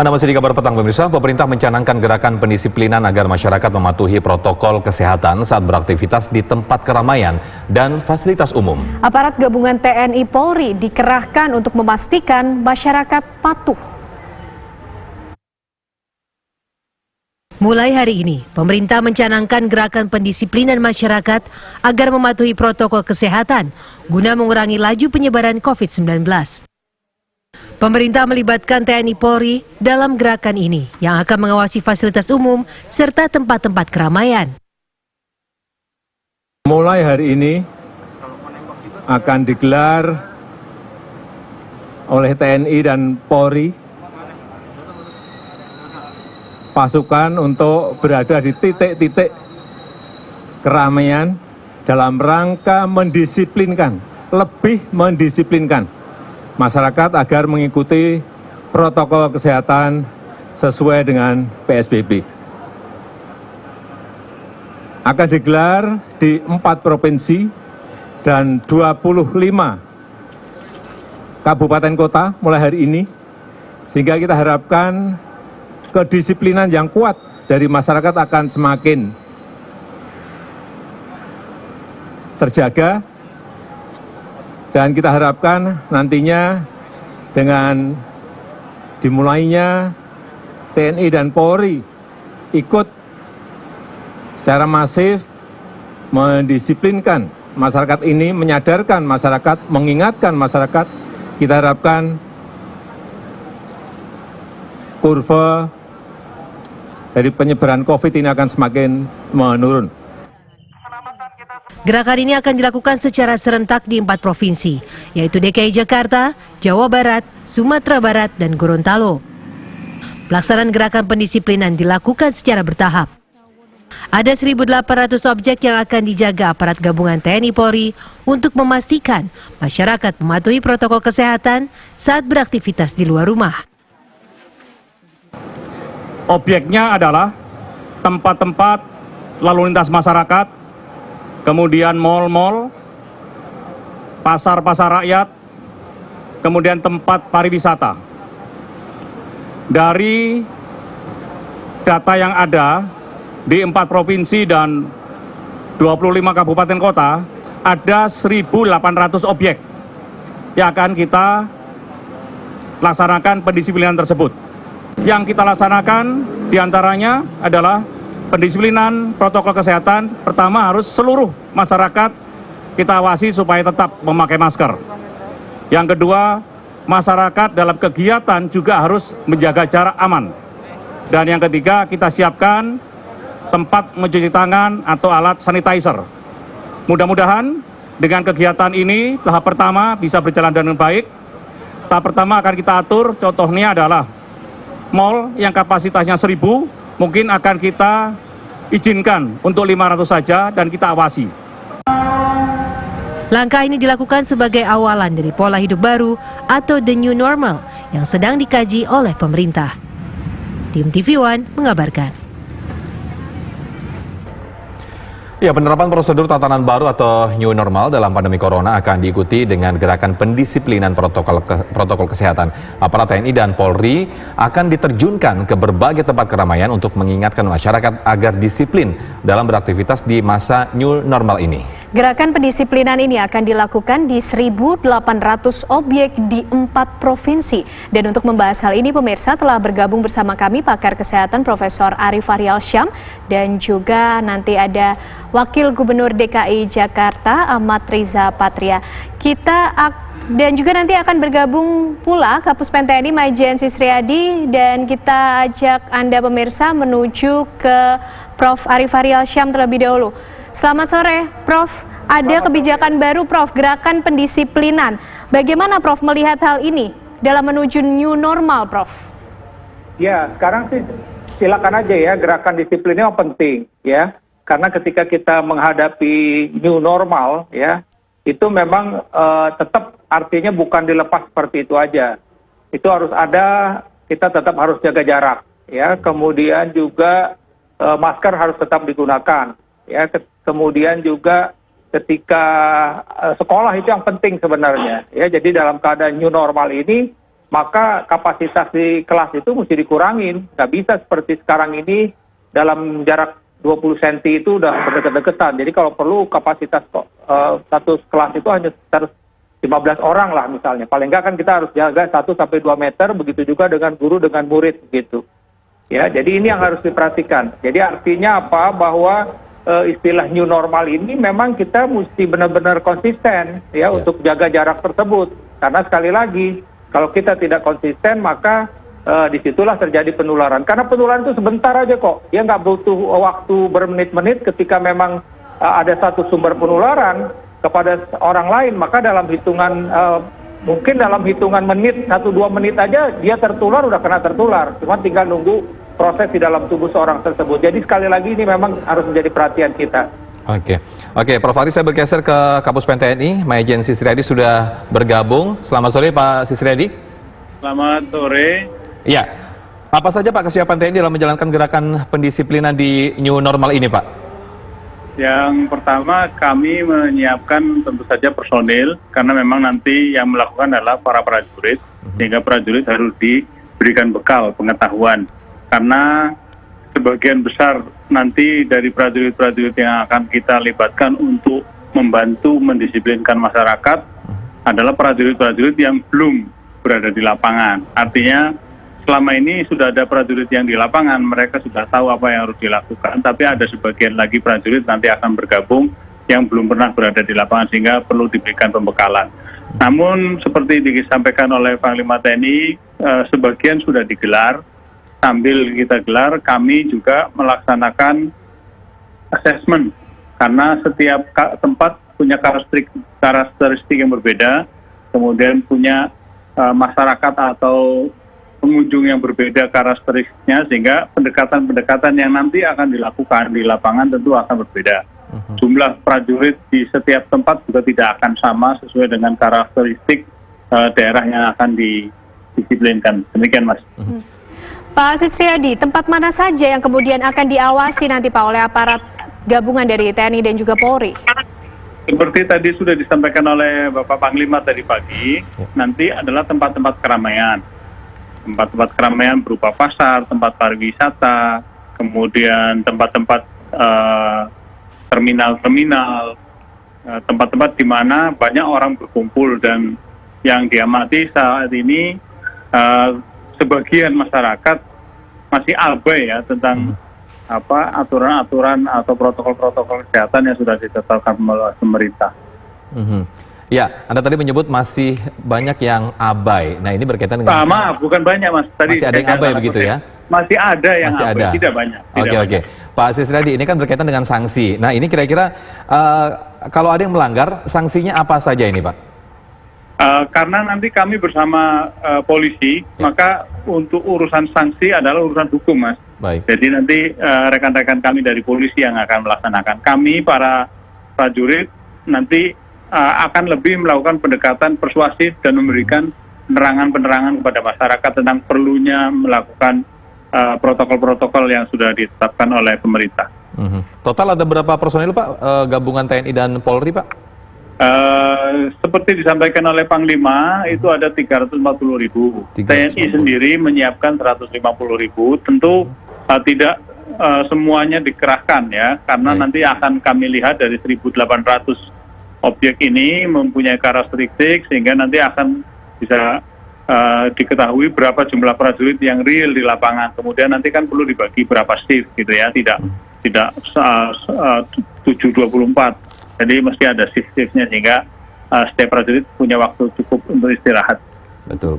Anda masih di Kabar Petang pemirsa, pemerintah mencanangkan gerakan pendisiplinan agar masyarakat mematuhi protokol kesehatan saat beraktivitas di tempat keramaian dan fasilitas umum. Aparat gabungan TNI Polri dikerahkan untuk memastikan masyarakat patuh. Mulai hari ini, pemerintah mencanangkan gerakan pendisiplinan masyarakat agar mematuhi protokol kesehatan guna mengurangi laju penyebaran COVID-19. Pemerintah melibatkan TNI Polri dalam gerakan ini yang akan mengawasi fasilitas umum serta tempat-tempat keramaian. Mulai hari ini akan digelar oleh TNI dan Polri pasukan untuk berada di titik-titik keramaian dalam rangka mendisiplinkan, lebih mendisiplinkan masyarakat agar mengikuti protokol kesehatan sesuai dengan PSBB. Akan digelar di 4 provinsi dan 25 kabupaten kota mulai hari ini, sehingga kita harapkan kedisiplinan yang kuat dari masyarakat akan semakin terjaga. Dan kita harapkan nantinya dengan dimulainya TNI dan Polri ikut secara masif mendisiplinkan masyarakat ini, menyadarkan masyarakat, mengingatkan masyarakat, kita harapkan kurva dari penyebaran COVID ini akan semakin menurun. Gerakan ini akan dilakukan secara serentak di 4 provinsi, yaitu DKI Jakarta, Jawa Barat, Sumatera Barat, dan Gorontalo. Pelaksanaan gerakan pendisiplinan dilakukan secara bertahap. Ada 1.800 objek yang akan dijaga aparat gabungan TNI Polri untuk memastikan masyarakat mematuhi protokol kesehatan saat beraktivitas di luar rumah. Objeknya adalah tempat-tempat lalu lintas masyarakat, kemudian mal-mal, pasar-pasar rakyat, kemudian tempat pariwisata. Dari data yang ada di 4 provinsi dan 25 kabupaten kota, ada 1.800 objek yang akan kita laksanakan pendisiplinan tersebut. Yang kita laksanakan diantaranya adalah pendisiplinan protokol kesehatan. Pertama, harus seluruh masyarakat kita awasi supaya tetap memakai masker. Yang kedua, masyarakat dalam kegiatan juga harus menjaga jarak aman. Dan yang ketiga, kita siapkan tempat mencuci tangan atau alat sanitizer. Mudah-mudahan dengan kegiatan ini, tahap pertama bisa berjalan dengan baik. Tahap pertama akan kita atur, contohnya adalah mal yang kapasitasnya 1.000, mungkin akan kita izinkan untuk 500 saja dan kita awasi. Langkah ini dilakukan sebagai awalan dari pola hidup baru atau the new normal yang sedang dikaji oleh pemerintah. Tim TV One mengabarkan. Ya, penerapan prosedur tatanan baru atau new normal dalam pandemi corona akan diikuti dengan gerakan pendisiplinan protokol kesehatan. Aparat TNI dan Polri akan diterjunkan ke berbagai tempat keramaian untuk mengingatkan masyarakat agar disiplin dalam beraktivitas di masa new normal ini. Gerakan pendisiplinan ini akan dilakukan di 1.800 objek di 4 provinsi. Dan untuk membahas hal ini, pemirsa, telah bergabung bersama kami pakar kesehatan Profesor Arif Faryalsyam dan juga nanti ada Wakil Gubernur DKI Jakarta Ahmad Riza Patria. Dan juga nanti akan bergabung pula Kapuspen TNI Maijen Sisriyadi, dan kita ajak Anda pemirsa menuju ke Prof. Arif Faryalsyam terlebih dahulu. Selamat sore, Prof. Ada kebijakan baru, Prof, gerakan pendisiplinan. Bagaimana, Prof, melihat hal ini dalam menuju new normal, Prof? Ya, sekarang sih silakan aja ya, gerakan disiplinnya penting ya. Karena ketika kita menghadapi new normal ya, itu memang tetap artinya bukan dilepas seperti itu aja. Itu harus ada, kita tetap harus jaga jarak ya. Kemudian juga masker harus tetap digunakan ya. Kemudian juga ketika sekolah itu yang penting sebenarnya ya. Jadi dalam keadaan new normal ini maka kapasitas di kelas itu mesti dikurangin. Nggak bisa seperti sekarang ini dalam jarak 20 cm itu udah berdeket-deketan. Jadi kalau perlu kapasitas satu kelas itu hanya sekitar 15 orang lah misalnya. Paling nggak kan kita harus jaga 1 sampai 2 meter, begitu juga dengan guru dengan murid gitu. Ya, jadi ini yang harus diperhatikan. Jadi artinya apa? Bahwa istilah new normal ini memang kita mesti benar-benar konsisten ya untuk jaga jarak tersebut. Karena sekali lagi, kalau kita tidak konsisten maka disitulah terjadi penularan. Karena penularan itu sebentar aja kok. Dia nggak butuh waktu bermenit-menit ketika memang ada satu sumber penularan kepada orang lain. Maka dalam hitungan, mungkin dalam hitungan menit, 1-2 menit aja dia tertular, udah kena tertular. Cuma tinggal nunggu proses di dalam tubuh seorang tersebut. Jadi sekali lagi ini memang harus menjadi perhatian kita. Oke, Prof. Ari, saya bergeser ke Kapus Pen TNI. Majen Sisriyadi sudah bergabung. Selamat sore Pak Sisriyadi. Selamat sore. Ya, apa saja Pak kesiapan TNI dalam menjalankan gerakan pendisiplinan di new normal ini Pak? Yang pertama kami menyiapkan tentu saja personil, karena memang nanti yang melakukan adalah para prajurit, sehingga prajurit harus diberikan bekal pengetahuan. Karena sebagian besar nanti dari prajurit-prajurit yang akan kita libatkan untuk membantu mendisiplinkan masyarakat adalah prajurit-prajurit yang belum berada di lapangan. Artinya selama ini sudah ada prajurit yang di lapangan, mereka sudah tahu apa yang harus dilakukan, tapi ada sebagian lagi prajurit nanti akan bergabung yang belum pernah berada di lapangan, sehingga perlu diberikan pembekalan. Namun seperti disampaikan oleh Panglima TNI, sebagian sudah digelar. Sambil kita gelar, kami juga melaksanakan assessment, karena setiap tempat punya karakteristik yang berbeda, kemudian punya masyarakat atau pengunjung yang berbeda karakteristiknya, sehingga pendekatan-pendekatan yang nanti akan dilakukan di lapangan tentu akan berbeda. Jumlah prajurit di setiap tempat juga tidak akan sama sesuai dengan karakteristik daerah yang akan didisiplinkan. Demikian Mas. Pak Sisriyadi, tempat mana saja yang kemudian akan diawasi nanti Pak oleh aparat gabungan dari TNI dan juga Polri? Seperti tadi sudah disampaikan oleh Bapak Panglima tadi pagi, nanti adalah tempat-tempat keramaian. Tempat-tempat keramaian berupa pasar, tempat pariwisata, kemudian tempat-tempat terminal-terminal, tempat-tempat di mana banyak orang berkumpul, dan yang diamati saat ini sebagian masyarakat masih abai ya tentang aturan-aturan atau protokol-protokol kesehatan yang sudah ditetapkan oleh pemerintah. Ya, Anda tadi menyebut masih banyak yang abai. Nah, ini berkaitan dengan... Maaf, bukan banyak Mas. Tadi masih ada yang abai begitu ya? Masih ada yang masih abai, ada. tidak banyak. Oke. Pak Sisriyadi, ini kan berkaitan dengan sanksi. Nah, ini kira-kira kalau ada yang melanggar, sanksinya apa saja ini Pak? Karena nanti kami bersama polisi, maka untuk urusan sanksi adalah urusan hukum, Mas. Baik. Jadi nanti rekan-rekan kami dari polisi yang akan melaksanakan. Kami para prajurit nanti akan lebih melakukan pendekatan persuasif dan memberikan penerangan-penerangan kepada masyarakat tentang perlunya melakukan protokol-protokol yang sudah ditetapkan oleh pemerintah. Total ada berapa personil Pak gabungan TNI dan Polri Pak? Seperti disampaikan oleh Panglima, itu ada 340.000. TNI sendiri menyiapkan 150.000. Tentu tidak semuanya dikerahkan ya, karena nanti akan kami lihat dari 1.800 objek ini mempunyai karakteristik, sehingga nanti akan bisa diketahui berapa jumlah prajurit yang real di lapangan. Kemudian nanti kan perlu dibagi berapa shift gitu ya, tidak 7/24. Jadi mesti ada shift-shiftnya, sehingga setiap prajurit punya waktu cukup untuk istirahat. Betul.